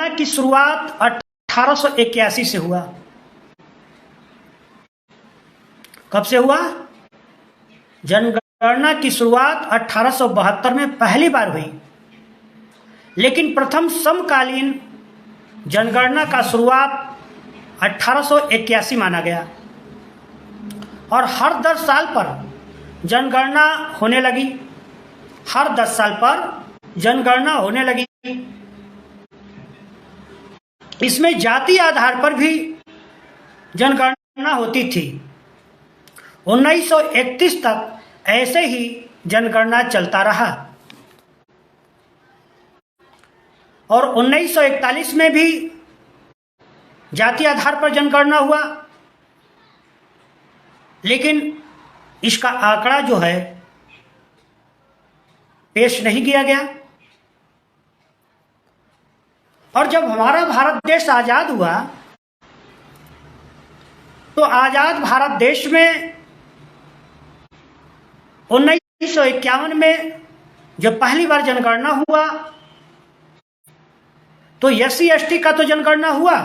जनगणना की शुरुआत 1881 से हुआ। कब से हुआ? जनगणना की शुरुआत 1872 में पहली बार हुई, लेकिन प्रथम समकालीन जनगणना का शुरुआत 1881 माना गया और हर 10 साल पर जनगणना होने लगी। हर 10 साल पर जनगणना होने लगी। इसमें जाति आधार पर भी जनगणना होती थी। 1931 तक ऐसे ही जनगणना चलता रहा और 1941 में भी जाति आधार पर जनगणना हुआ, लेकिन इसका आंकड़ा जो है पेश नहीं किया गया। और जब हमारा भारत देश आजाद हुआ तो आजाद भारत देश में 1951 में जब पहली बार जनगणना हुआ तो SC ST का तो जनगणना हुआ,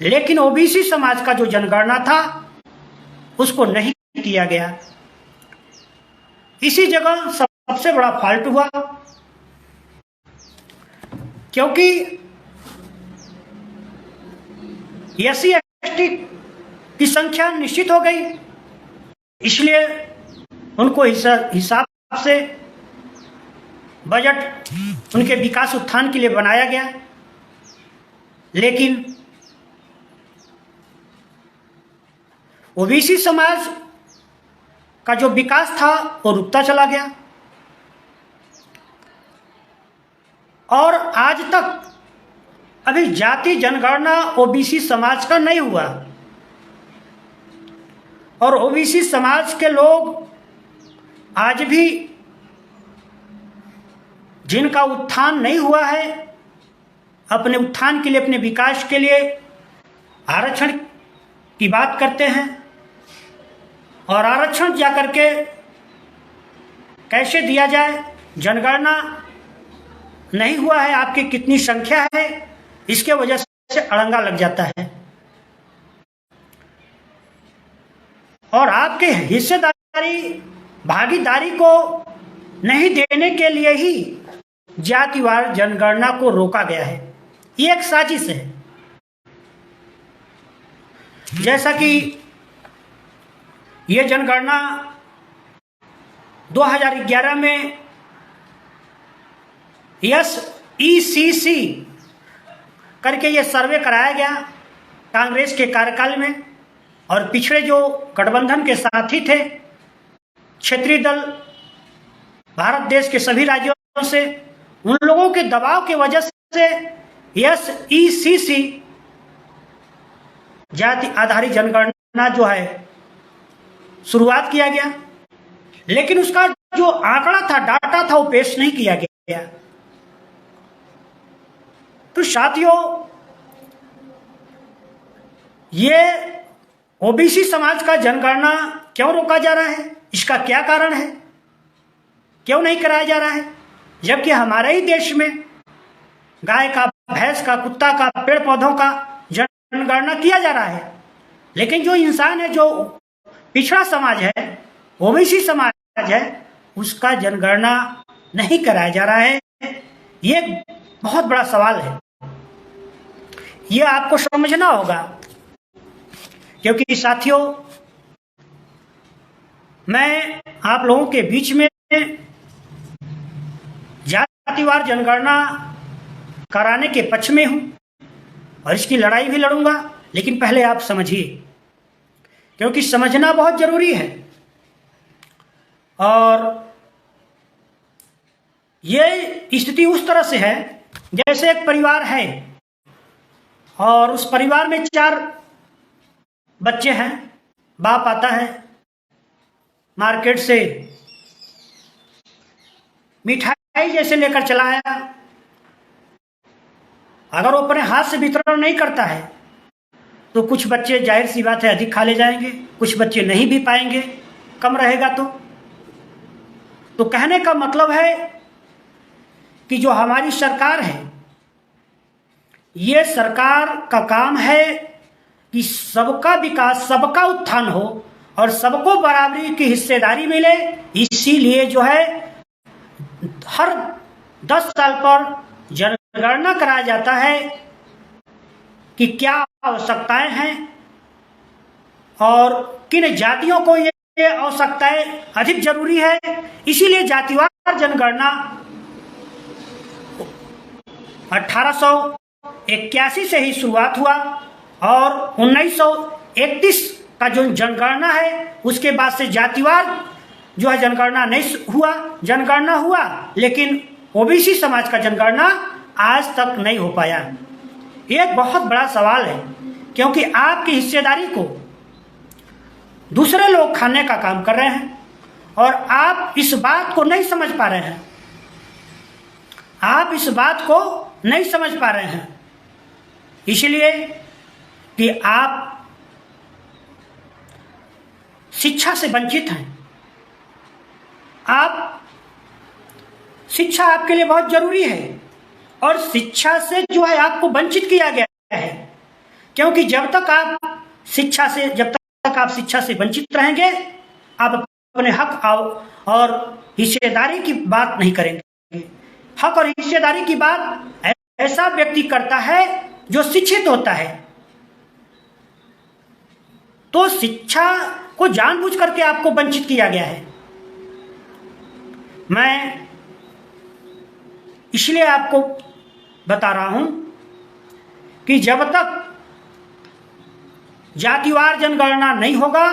लेकिन OBC समाज का जो जनगणना था उसको नहीं किया गया। इसी जगह सबसे बड़ा फॉल्ट हुआ, क्योंकि SC ST की संख्या निश्चित हो गई, इसलिए उनको हिसाब से बजट उनके विकास उत्थान के लिए बनाया गया, लेकिन OBC समाज का जो विकास था वो रुकता चला गया और आज तक अभी जाति जनगणना OBC समाज का नहीं हुआ और OBC समाज के लोग आज भी जिनका उत्थान नहीं हुआ है, अपने उत्थान के लिए, अपने विकास के लिए आरक्षण की बात करते हैं और आरक्षण जाकर के कैसे दिया जाए, जनगणना नहीं हुआ है, आपकी कितनी संख्या है, इसके वजह से अड़ंगा लग जाता है और आपके हिस्सेदारी भागीदारी को नहीं देने के लिए ही जातिवार जनगणना को रोका गया है। ये एक साजिश है। जैसा कि ये जनगणना 2011 में SECC करके ये सर्वे कराया गया कांग्रेस के कार्यकाल में और पिछड़े जो गठबंधन के साथी थे, क्षेत्रीय दल भारत देश के सभी राज्यों से, उन लोगों के दबाव की वजह से SECC जाति आधारित जनगणना जो है शुरुआत किया गया, लेकिन उसका जो आंकड़ा था, डाटा था, वो पेश नहीं किया गया। तो साथियों, ये OBC समाज का जनगणना क्यों रोका जा रहा है? इसका क्या कारण है? क्यों नहीं कराया जा रहा है? जबकि हमारे ही देश में गाय का, भैंस का, कुत्ता का, पेड़ पौधों का जनगणना किया जा रहा है, लेकिन जो इंसान है, जो पिछड़ा समाज है, OBC समाज है, उसका जनगणना नहीं कराया जा रहा है। ये बहुत बड़ा सवाल है, ये आपको समझना होगा। क्योंकि साथियों, मैं आप लोगों के बीच में जातिवार जनगणना कराने के पक्ष में हूं और इसकी लड़ाई भी लड़ूंगा, लेकिन पहले आप समझिए, क्योंकि समझना बहुत जरूरी है। और ये स्थिति उस तरह से है जैसे एक परिवार है और उस परिवार में 4 बच्चे हैं। बाप आता है मार्केट से, मिठाई जैसे लेकर चला आया, अगर वो अपने हाथ से वितरण नहीं करता है तो कुछ बच्चे, जाहिर सी बात है, अधिक खा ले जाएंगे, कुछ बच्चे नहीं भी पाएंगे, कम रहेगा। तो कहने का मतलब है कि जो हमारी सरकार है ये सरकार का काम है कि सबका विकास, सबका उत्थान हो और सबको बराबरी की हिस्सेदारी मिले। इसीलिए जो है हर 10 साल पर जनगणना कराया जाता है कि क्या आवश्यकताएं हैं और किन जातियों को ये आवश्यकताएं अधिक जरूरी है। इसीलिए जातिवार जनगणना 1881 से ही शुरुआत हुआ और 1931 का जो जनगणना है उसके बाद से जातिवार जो है जनगणना नहीं हुआ। जनगणना हुआ लेकिन ओबीसी समाज का जनगणना आज तक नहीं हो पाया। ये एक बहुत बड़ा सवाल है, क्योंकि आपकी हिस्सेदारी को दूसरे लोग खाने का काम कर रहे हैं और आप इस बात को नहीं समझ पा रहे हैं। आप इस बात को नहीं समझ पा रहे हैं इसलिए कि आप शिक्षा से वंचित हैं। आप शिक्षा आपके लिए बहुत जरूरी है और शिक्षा से जो है आपको वंचित किया गया है, क्योंकि जब तक आप शिक्षा से वंचित रहेंगे, आप अपने हक और हिस्सेदारी की बात नहीं करेंगे। हक और हिस्सेदारी की बात ऐसा व्यक्ति करता है जो शिक्षित होता है। तो शिक्षा को जानबूझ करके आपको वंचित किया गया है। मैं इसलिए आपको बता रहा हूं कि जब तक जातिवार जनगणना नहीं होगा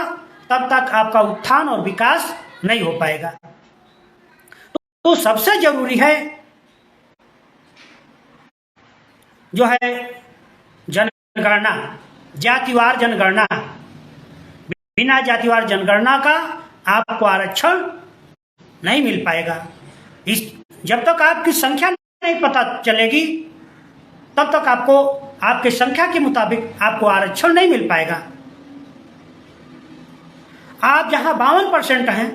तब तक आपका उत्थान और विकास नहीं हो पाएगा। तो सबसे जरूरी है जो है जनगणना, जातिवार जनगणना। बिना जातिवार जनगणना का आपको आरक्षण नहीं मिल पाएगा। जब तक आपकी संख्या नहीं पता चलेगी तब तक आपको आपके संख्या के मुताबिक आपको आरक्षण नहीं मिल पाएगा। आप जहां 52% हैं,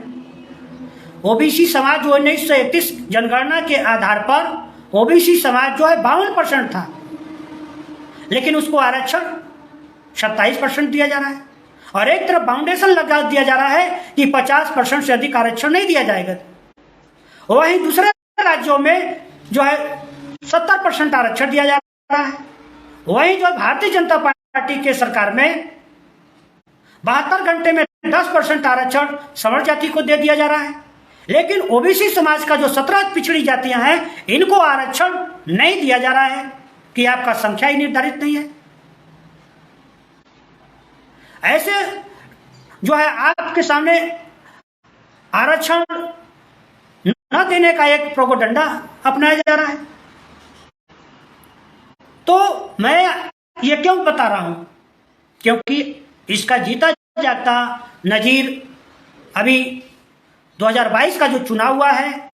ओबीसी समाज जो 1931 जनगणना के आधार पर ओबीसी समाज जो है 52% था, लेकिन उसको आरक्षण 27% दिया जा रहा है और एक तरफ बाउंडेशन लगा दिया जा रहा है कि 50% से अधिक आरक्षण नहीं दिया जाएगा। वहीं दूसरे राज्यों में जो है 70% आरक्षण दिया जा रहा है। वहीं जो भारतीय जनता पार्टी के सरकार में 72 घंटे में 10% आरक्षण सवर्ण जाति को दे दिया जा रहा है, लेकिन ओबीसी समाज का जो 17 पिछड़ी जातियां हैं इनको आरक्षण नहीं दिया जा रहा है कि आपका संख्या ही निर्धारित नहीं है। ऐसे जो है आपके सामने आरक्षण न देने का एक प्रोपोगंडा अपनाया जा रहा है। तो मैं ये क्यों बता रहा हूं, क्योंकि इसका जीता जागता नजीर अभी 2022 का जो चुनाव हुआ है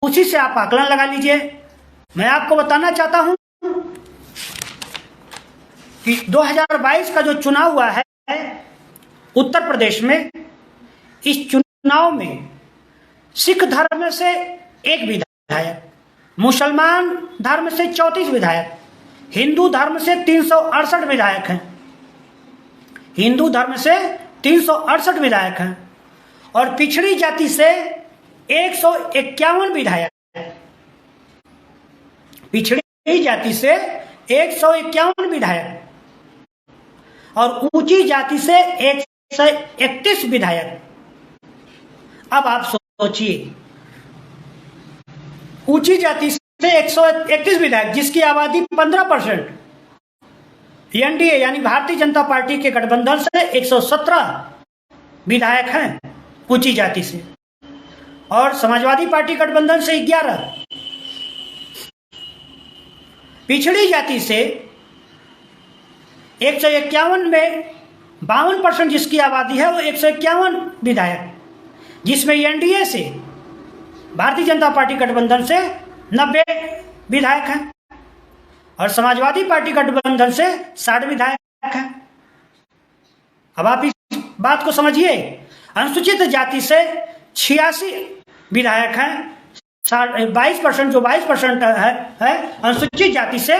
उसी से आप आकलन लगा लीजिए। मैं आपको बताना चाहता हूं कि 2022 का जो चुनाव हुआ है उत्तर प्रदेश में, इस चुनाव में सिख धर्म से 1 विधायक, मुसलमान धर्म से 34 विधायक, हिंदू धर्म से 368 विधायक हैं। हिंदू धर्म से 368 विधायक हैं और पिछड़ी जाति से 151 विधायक हैं। पिछड़ी जाति से 151 विधायक और ऊंची जाति से 131 विधायक। अब आप सोचिए, ऊंची जाति से 131 विधायक जिसकी आबादी 15%, एनडीए यानी भारतीय जनता पार्टी के गठबंधन से 117 विधायक हैं ऊंची जाति से और समाजवादी पार्टी गठबंधन से 11। पिछड़ी जाति से 151 में 52% जिसकी आबादी है वो 151 विधायक, जिसमें एनडीए से भारतीय जनता पार्टी गठबंधन से 90 विधायक हैं और समाजवादी पार्टी गठबंधन से 60 विधायक हैं। अब आप इस बात को समझिए, अनुसूचित जाति से 86 विधायक हैं, 22% जो 22% है अनुसूचित जाति से,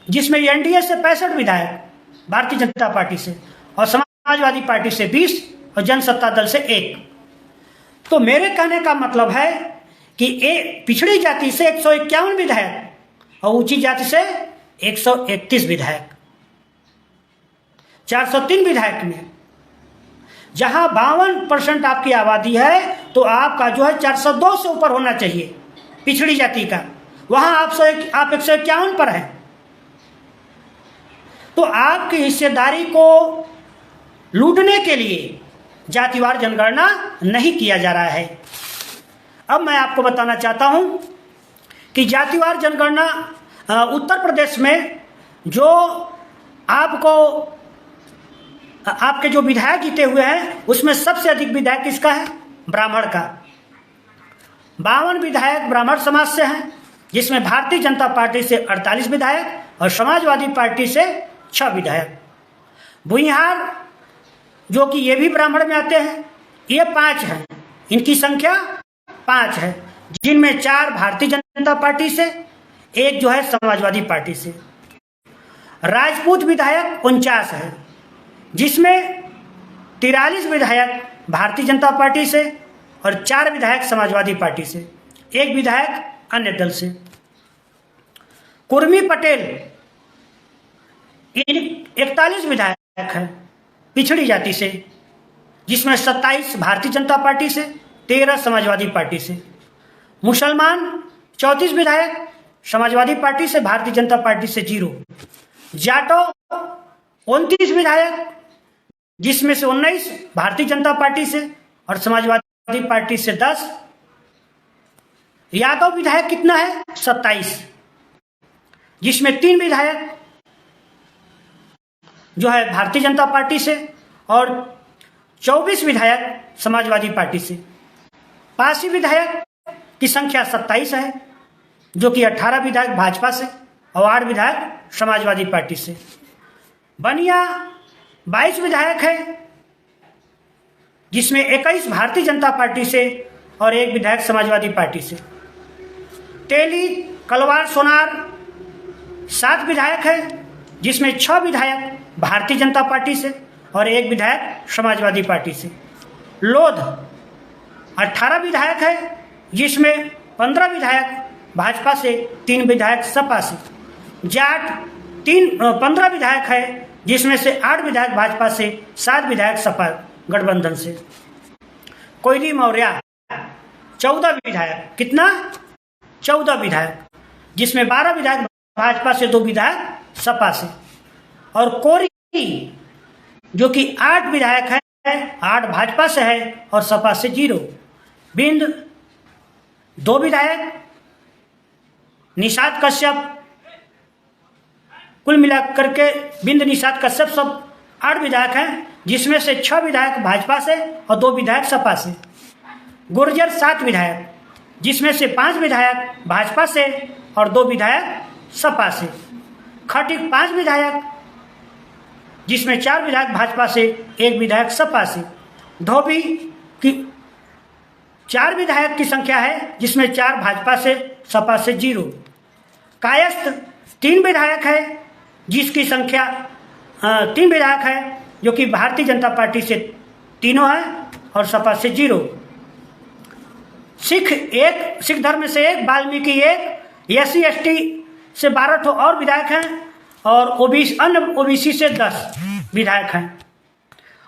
जिसमें एनडीए से 65 विधायक, भारतीय जनता पार्टी से, और समाजवादी पार्टी से 20 और जनसत्ता दल से 1। तो मेरे कहने का मतलब है कि पिछड़ी जाति से 151 विधायक और ऊंची जाति से 131 विधायक, 403 विधायक में जहां 52% आपकी आबादी है तो आपका जो है 402 से ऊपर होना चाहिए पिछड़ी जाति का, वहां आप 151 पर है। तो आपकी हिस्सेदारी को लूटने के लिए जातिवार जनगणना नहीं किया जा रहा है। अब मैं आपको बताना चाहता हूं कि जातिवार जनगणना उत्तर प्रदेश में जो आपके जो विधायक जीते हुए हैं उसमें सबसे अधिक विधायक किसका है? ब्राह्मण का। 52 विधायक ब्राह्मण समाज से हैं, जिसमें भारतीय जनता पार्टी से 48 विधायक और समाजवादी पार्टी से 6 विधायक। भुइहार जो कि ये भी ब्राह्मण में आते हैं, ये 5 हैं, इनकी संख्या 5 है, जिनमें 4 भारतीय जनता पार्टी से, 1 जो है समाजवादी पार्टी से। राजपूत विधायक 49 है, जिसमें 43 विधायक भारतीय जनता पार्टी से और 4 विधायक समाजवादी पार्टी से, 1 विधायक अन्य दल से। कुर्मी पटेल 41 विधायक हैं पिछड़ी जाति से, जिसमें 27 भारतीय जनता पार्टी से, 13 समाजवादी पार्टी से। मुसलमान 34 विधायक समाजवादी पार्टी से, भारतीय जनता पार्टी से 0। जाटो 29 विधायक, जिसमें से 19 भारतीय जनता पार्टी से और समाजवादी पार्टी से 10। यादव विधायक कितना है? 27, जिसमें 3 विधायक जो है भारतीय जनता पार्टी से और 24 विधायक समाजवादी पार्टी से। पासी विधायक की संख्या 27 है, जो कि 18 विधायक भाजपा से और 8 विधायक समाजवादी पार्टी से। बनिया 22 विधायक है, जिसमें 21 भारतीय जनता पार्टी से और 1 विधायक समाजवादी पार्टी से। तेली कलवार सोनार 7 विधायक है, जिसमें 6 विधायक भारतीय जनता पार्टी से और 1 विधायक समाजवादी पार्टी से। लोध 18 विधायक है, जिसमें 15 विधायक भाजपा से, 3 विधायक सपा से। जाट 15 विधायक है, जिसमें से 8 विधायक भाजपा से, 7 विधायक सपा गठबंधन से। कोयली मौर्य 14 विधायक, कितना? 14 विधायक, जिसमें 12 विधायक भाजपा से, 2 विधायक सपा से। और कोरी जो कि 8 विधायक है, 8 भाजपा से है और सपा से 0। बिंद 2 विधायक, निषाद कश्यप, कुल मिलाकर के बिंद निषाद कश्यप सब 8 विधायक हैं, जिसमें से 6 विधायक भाजपा से और 2 विधायक सपा से। गुर्जर 7 विधायक, जिसमें से 5 विधायक भाजपा से और 2 विधायक सपा से। खटिक 5 विधायक, जिसमें 4 विधायक भाजपा से, 1 विधायक सपा से। धोबी की 4 विधायक की संख्या है, जिसमें 4 भाजपा से, सपा से 0। कायस्थ 3 विधायक है, जिसकी संख्या 3 विधायक है, जो कि भारतीय जनता पार्टी से तीनों है और सपा से 0। सिख धर्म से 1, वाल्मीकि 1, SC ST से 12 और विधायक हैं और अन्य ओबीसी से 10 विधायक हैं।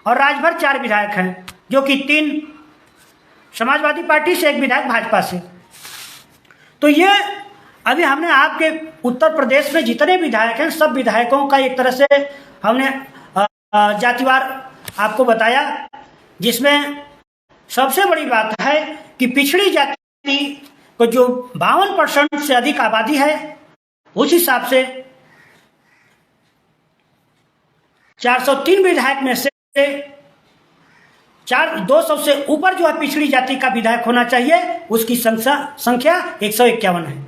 और राजभर 4 विधायक हैं, जो कि 3 समाजवादी पार्टी से, 1 विधायक भाजपा से। तो ये अभी हमने आपके उत्तर प्रदेश में जितने विधायक हैं, सब विधायकों का एक तरह से हमने जातिवार आपको बताया, जिसमें सबसे बड़ी बात है कि पिछड़ी जाति को जो 52% से अधिक आबादी है, उस हिसाब से 403 विधायक में से 200 से ऊपर जो है पिछड़ी जाति का विधायक होना चाहिए, उसकी संख्या 151 है।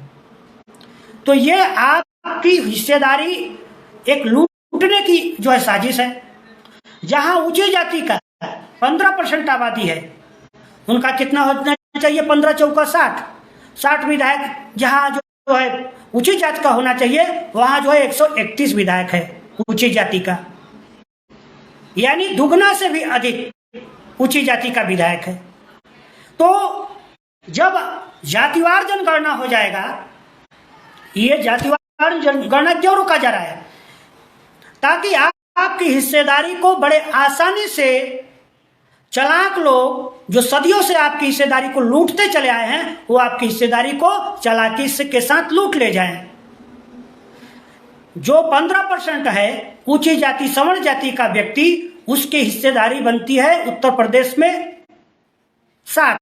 तो ये आपकी हिस्सेदारी एक लूटने की जो है साजिश है। जहां ऊंची जाति का 15% आबादी है, उनका कितना होना चाहिए? 15 चौका 60, 60 विधायक जहां जो है ऊंची जाति का होना चाहिए, वहां जो है 131 विधायक है ऊंची जाति का, यानी दुगना से भी अधिक ऊंची जाति का विधायक है। तो जब जातिवार जनगणना हो जाएगा, ये जातिवार जनगणना क्यों रोका जा रहा है? ताकि आपकी हिस्सेदारी को बड़े आसानी से चालाक लोग जो सदियों से आपकी हिस्सेदारी को लूटते चले आए हैं, वो आपकी हिस्सेदारी को चालाकी के साथ लूट ले जाएं। जो 15% है ऊंची जाति सवर्ण जाति का व्यक्ति, उसकी हिस्सेदारी बनती है उत्तर प्रदेश में 60,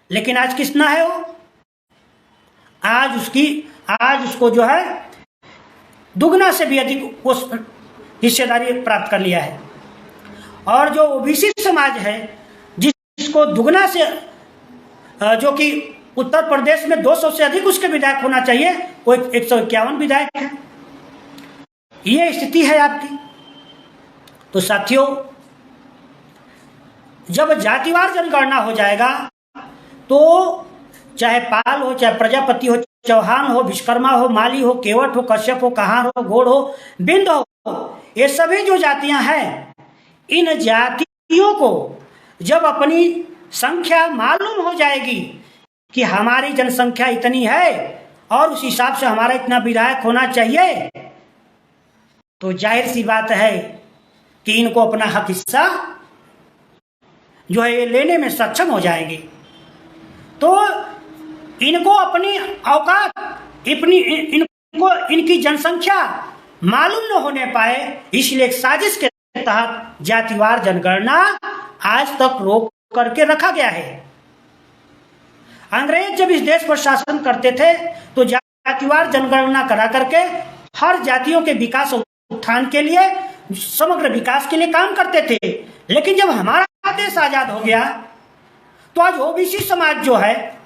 लेकिन आज कितना है वो? आज उसको जो है दुगना से भी अधिक उस हिस्सेदारी प्राप्त कर लिया है। और जो ओबीसी समाज है, जिसको दुगना से जो कि उत्तर प्रदेश में 200 से अधिक उसके विधायक होना चाहिए, वो 151 विधायक है। ये स्थिति है आपकी। तो साथियों, जब जातिवार जनगणना हो जाएगा तो चाहे पाल हो, चाहे प्रजापति हो, चौहान हो, विश्वकर्मा हो, माली हो, केवट हो, कश्यप हो, कहार हो, घोड़ हो, बिंद हो, ये सभी जो जातियां हैं, इन जातियों को जब अपनी संख्या मालूम हो जाएगी कि हमारी जनसंख्या इतनी है और उस हिसाब से हमारा इतना विधायक होना चाहिए, तो जाहिर सी बात है कि इनको अपना हक हिस्सा जो है ये लेने में सक्षम हो जाएंगे। तो इनको अपनी औकात, इनको इनकी जनसंख्या मालूम न होने पाए, इसलिए एक साजिश के तहत जातिवार जनगणना आज तक रोक करके रखा गया है। अंग्रेज जब इस देश पर शासन करते थे तो जातिवार जनगणना करा करके हर जातियों के विकास और उत्थान के लिए, समग्र विकास के लिए काम करते थे। लेकिन जब हमारा देश आजाद हो गया तो आज ओबीसी समाज जो है,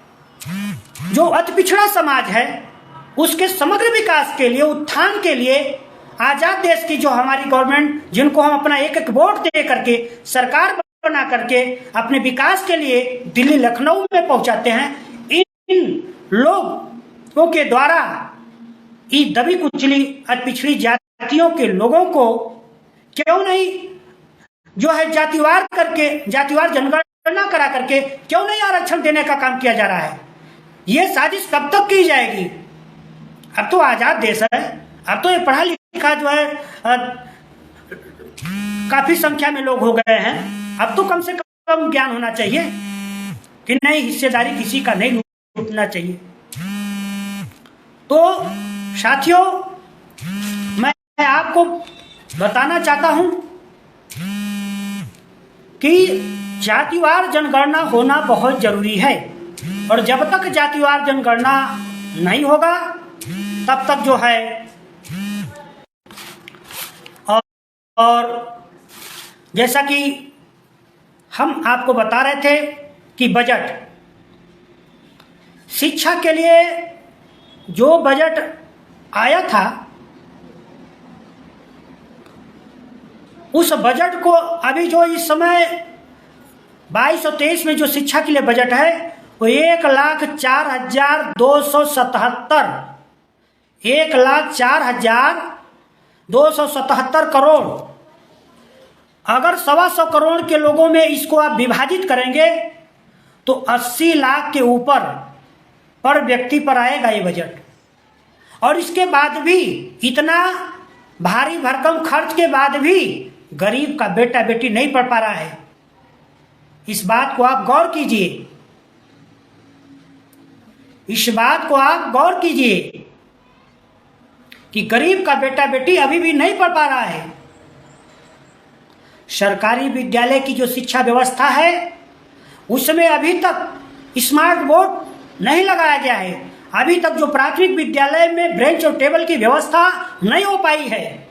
जो अति पिछड़ा समाज है, उसके समग्र विकास के लिए, उत्थान के लिए आजाद देश की जो हमारी गवर्नमेंट, जिनको हम अपना एक एक वोट दे करके सरकार बना करके अपने विकास के लिए दिल्ली लखनऊ में पहुंचाते हैं, इन लोगों के द्वारा इस दबी कुचली अति पिछड़ी जातियों के लोगों को क्यों नहीं जो है जातिवार जनगणना करा करके क्यों नहीं आरक्षण देने का काम किया जा रहा है? ये साजिश कब तक की जाएगी? अब तो आजाद देश है, अब तो ये पढ़ा लिखा जो है काफी संख्या में लोग हो गए हैं। अब तो कम से कम ज्ञान होना चाहिए कि नहीं, हिस्सेदारी किसी का नहीं लूटना चाहिए। तो साथियों, मैं आपको बताना चाहता हूं कि जातिवार जनगणना होना बहुत जरूरी है, और जब तक जातिवार जनगणना नहीं होगा तब तक जो है, और जैसा कि हम आपको बता रहे थे कि बजट, शिक्षा के लिए जो बजट आया था, उस बजट को अभी जो इस समय 22 और 23 में जो शिक्षा के लिए बजट है वो 1,04,277 करोड़। अगर 125 करोड़ के लोगों में इसको आप विभाजित करेंगे तो 80 लाख के ऊपर पर व्यक्ति पर आएगा ये बजट। और इसके बाद भी, इतना भारी भरकम खर्च के बाद भी गरीब का बेटा बेटी नहीं पढ़ पा रहा है। इस बात को आप गौर कीजिए, इस बात को आप गौर कीजिए कि गरीब का बेटा बेटी अभी भी नहीं पढ़ पा रहा है। सरकारी विद्यालय की जो शिक्षा व्यवस्था है उसमें अभी तक स्मार्ट बोर्ड नहीं लगाया गया है। अभी तक जो प्राथमिक विद्यालय में बेंच और टेबल की व्यवस्था नहीं हो पाई है।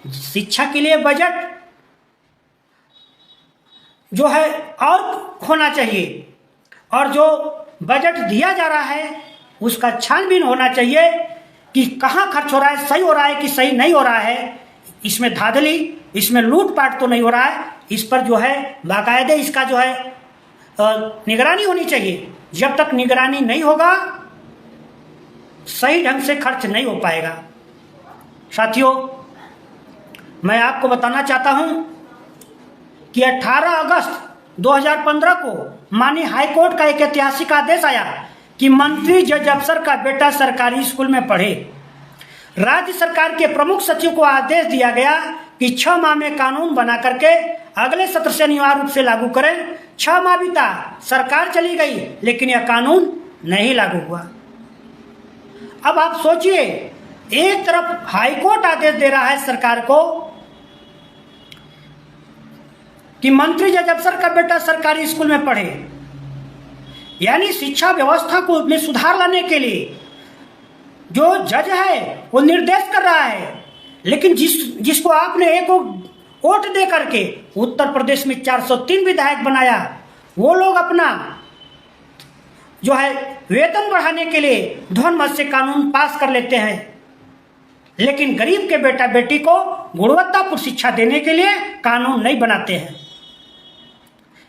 शिक्षा के लिए बजट जो है और होना चाहिए, और जो बजट दिया जा रहा है उसका छानबीन होना चाहिए कि कहाँ खर्च हो रहा है, सही हो रहा है कि सही नहीं हो रहा है, इसमें धांधली, इसमें लूटपाट तो नहीं हो रहा है। इस पर जो है बाकायदे इसका जो है निगरानी होनी चाहिए। जब तक निगरानी नहीं होगा सही ढंग से खर्च नहीं हो पाएगा। साथियों, मैं आपको बताना चाहता हूं कि 18 अगस्त 2015 को माननीय हाईकोर्ट का एक ऐतिहासिक आदेश आया कि मंत्री जज अफसर का बेटा सरकारी स्कूल में पढ़े। राज्य सरकार के प्रमुख सचिव को आदेश दिया गया कि 6 माह में कानून बना करके अगले सत्र से अनिवार्य रूप से लागू करें। 6 माह बीता, सरकार चली गई, लेकिन यह कानून नहीं लागू हुआ। अब आप सोचिए, एक तरफ हाईकोर्ट आदेश दे रहा है सरकार को कि मंत्री जज अफसर का बेटा सरकारी स्कूल में पढ़े, यानी शिक्षा व्यवस्था को में सुधार लाने के लिए जो जज है वो निर्देश कर रहा है, लेकिन जिसको आपने एक वोट दे करके उत्तर प्रदेश में 403 विधायक बनाया, वो लोग अपना जो है वेतन बढ़ाने के लिए ध्वन मत से कानून पास कर लेते हैं, लेकिन गरीब के बेटा बेटी को गुणवत्तापूर्ण शिक्षा देने के लिए कानून नहीं बनाते हैं।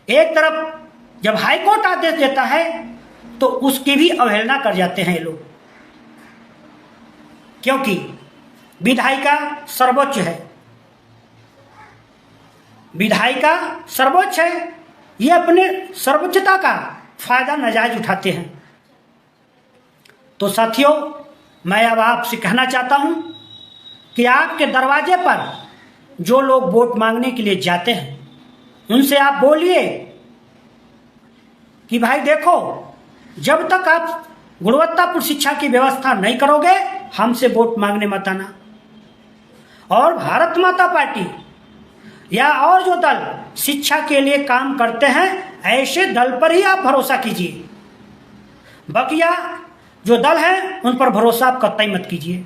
एक तरफ जब हाईकोर्ट आदेश देता है तो उसकी भी अवहेलना कर जाते हैं ये लोग, क्योंकि विधायिका सर्वोच्च है। विधायिका सर्वोच्च है, ये अपने सर्वोच्चता का फायदा नाजायज उठाते हैं। तो साथियों, मैं अब आपसे कहना चाहता हूं कि आपके दरवाजे पर जो लोग वोट मांगने के लिए जाते हैं उनसे आप बोलिए कि भाई देखो, जब तक आप गुणवत्तापूर्ण शिक्षा की व्यवस्था नहीं करोगे हमसे वोट मांगने मत आना। और भारत माता पार्टी या और जो दल शिक्षा के लिए काम करते हैं ऐसे दल पर ही आप भरोसा कीजिए। बकिया जो दल हैं उन पर भरोसा आप कतई मत कीजिए।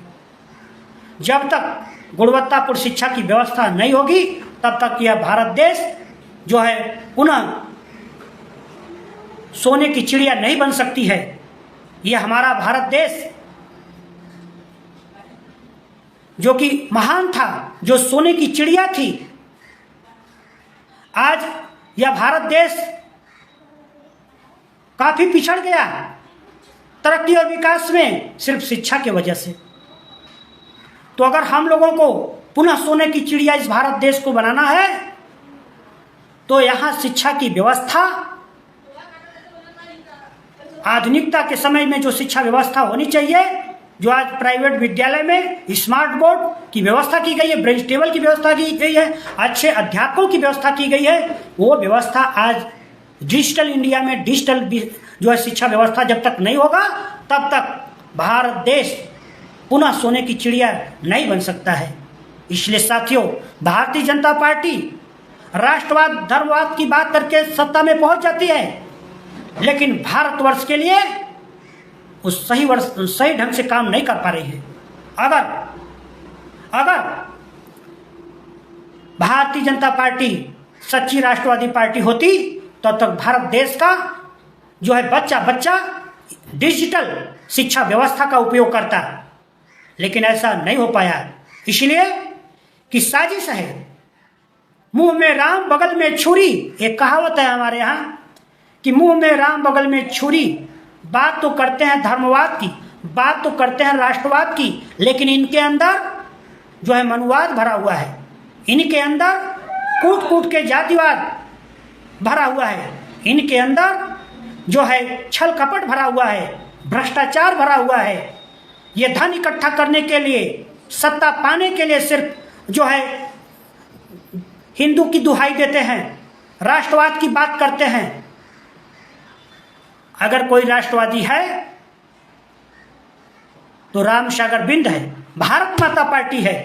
जब तक गुणवत्तापूर्ण शिक्षा की व्यवस्था नहीं होगी तब तक यह भारत देश जो है पुनः सोने की चिड़िया नहीं बन सकती है। यह हमारा भारत देश जो कि महान था, जो सोने की चिड़िया थी, आज यह भारत देश काफी पिछड़ गया तरक्की और विकास में सिर्फ शिक्षा की वजह से। तो अगर हम लोगों को पुनः सोने की चिड़िया इस भारत देश को बनाना है तो यहां शिक्षा की व्यवस्था, आधुनिकता के समय में जो शिक्षा व्यवस्था होनी चाहिए, जो आज प्राइवेट विद्यालय में स्मार्ट बोर्ड की व्यवस्था की गई है, ब्रेंच टेबल की व्यवस्था की गई है, अच्छे अध्यापकों की व्यवस्था की गई है, वो व्यवस्था आज डिजिटल इंडिया में डिजिटल जो है शिक्षा व्यवस्था जब तक नहीं होगा तब तक भारत देश पुनः सोने की चिड़िया नहीं बन सकता है। इसलिए साथियों, भारतीय जनता पार्टी राष्ट्रवाद धर्मवाद की बात करके सत्ता में पहुंच जाती है, लेकिन भारतवर्ष के लिए उस सही ढंग से काम नहीं कर पा रही है। अगर भारतीय जनता पार्टी सच्ची राष्ट्रवादी पार्टी होती तो तब तक भारत देश का जो है बच्चा डिजिटल शिक्षा व्यवस्था का उपयोग करता, लेकिन ऐसा नहीं हो पाया। इसलिए कि साजिश है, मुंह में राम बगल में छुरी, एक कहावत है हमारे यहाँ कि मुंह में राम बगल में छुरी। बात तो करते हैं धर्मवाद की, बात तो करते हैं राष्ट्रवाद की, लेकिन इनके अंदर जो है मनुवाद भरा हुआ है, इनके अंदर कूट कूट के जातिवाद भरा हुआ है, इनके अंदर जो है छल कपट भरा हुआ है, भ्रष्टाचार भरा हुआ है। ये धन इकट्ठा करने के लिए, सत्ता पाने के लिए सिर्फ जो है हिंदू की दुहाई देते हैं, राष्ट्रवाद की बात करते हैं। अगर कोई राष्ट्रवादी है तो राम सागर बिंद है, भारत माता पार्टी है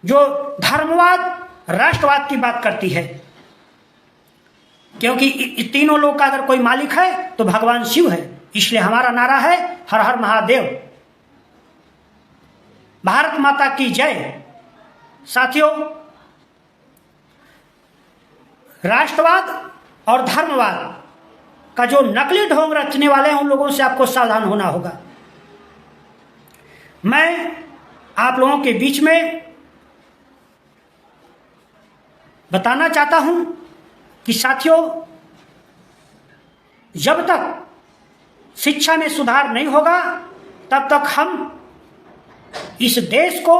जो धर्मवाद राष्ट्रवाद की बात करती है, क्योंकि तीनों लोग का अगर कोई मालिक है तो भगवान शिव है। इसलिए हमारा नारा है हर हर महादेव, भारत माता की जय। साथियों, राष्ट्रवाद और धर्मवाद का जो नकली ढोंग रचने वाले हैं उन लोगों से आपको सावधान होना होगा। मैं आप लोगों के बीच में बताना चाहता हूं कि साथियों, जब तक शिक्षा में सुधार नहीं होगा तब तक हम इस देश को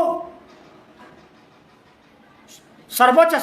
सर्वोच्च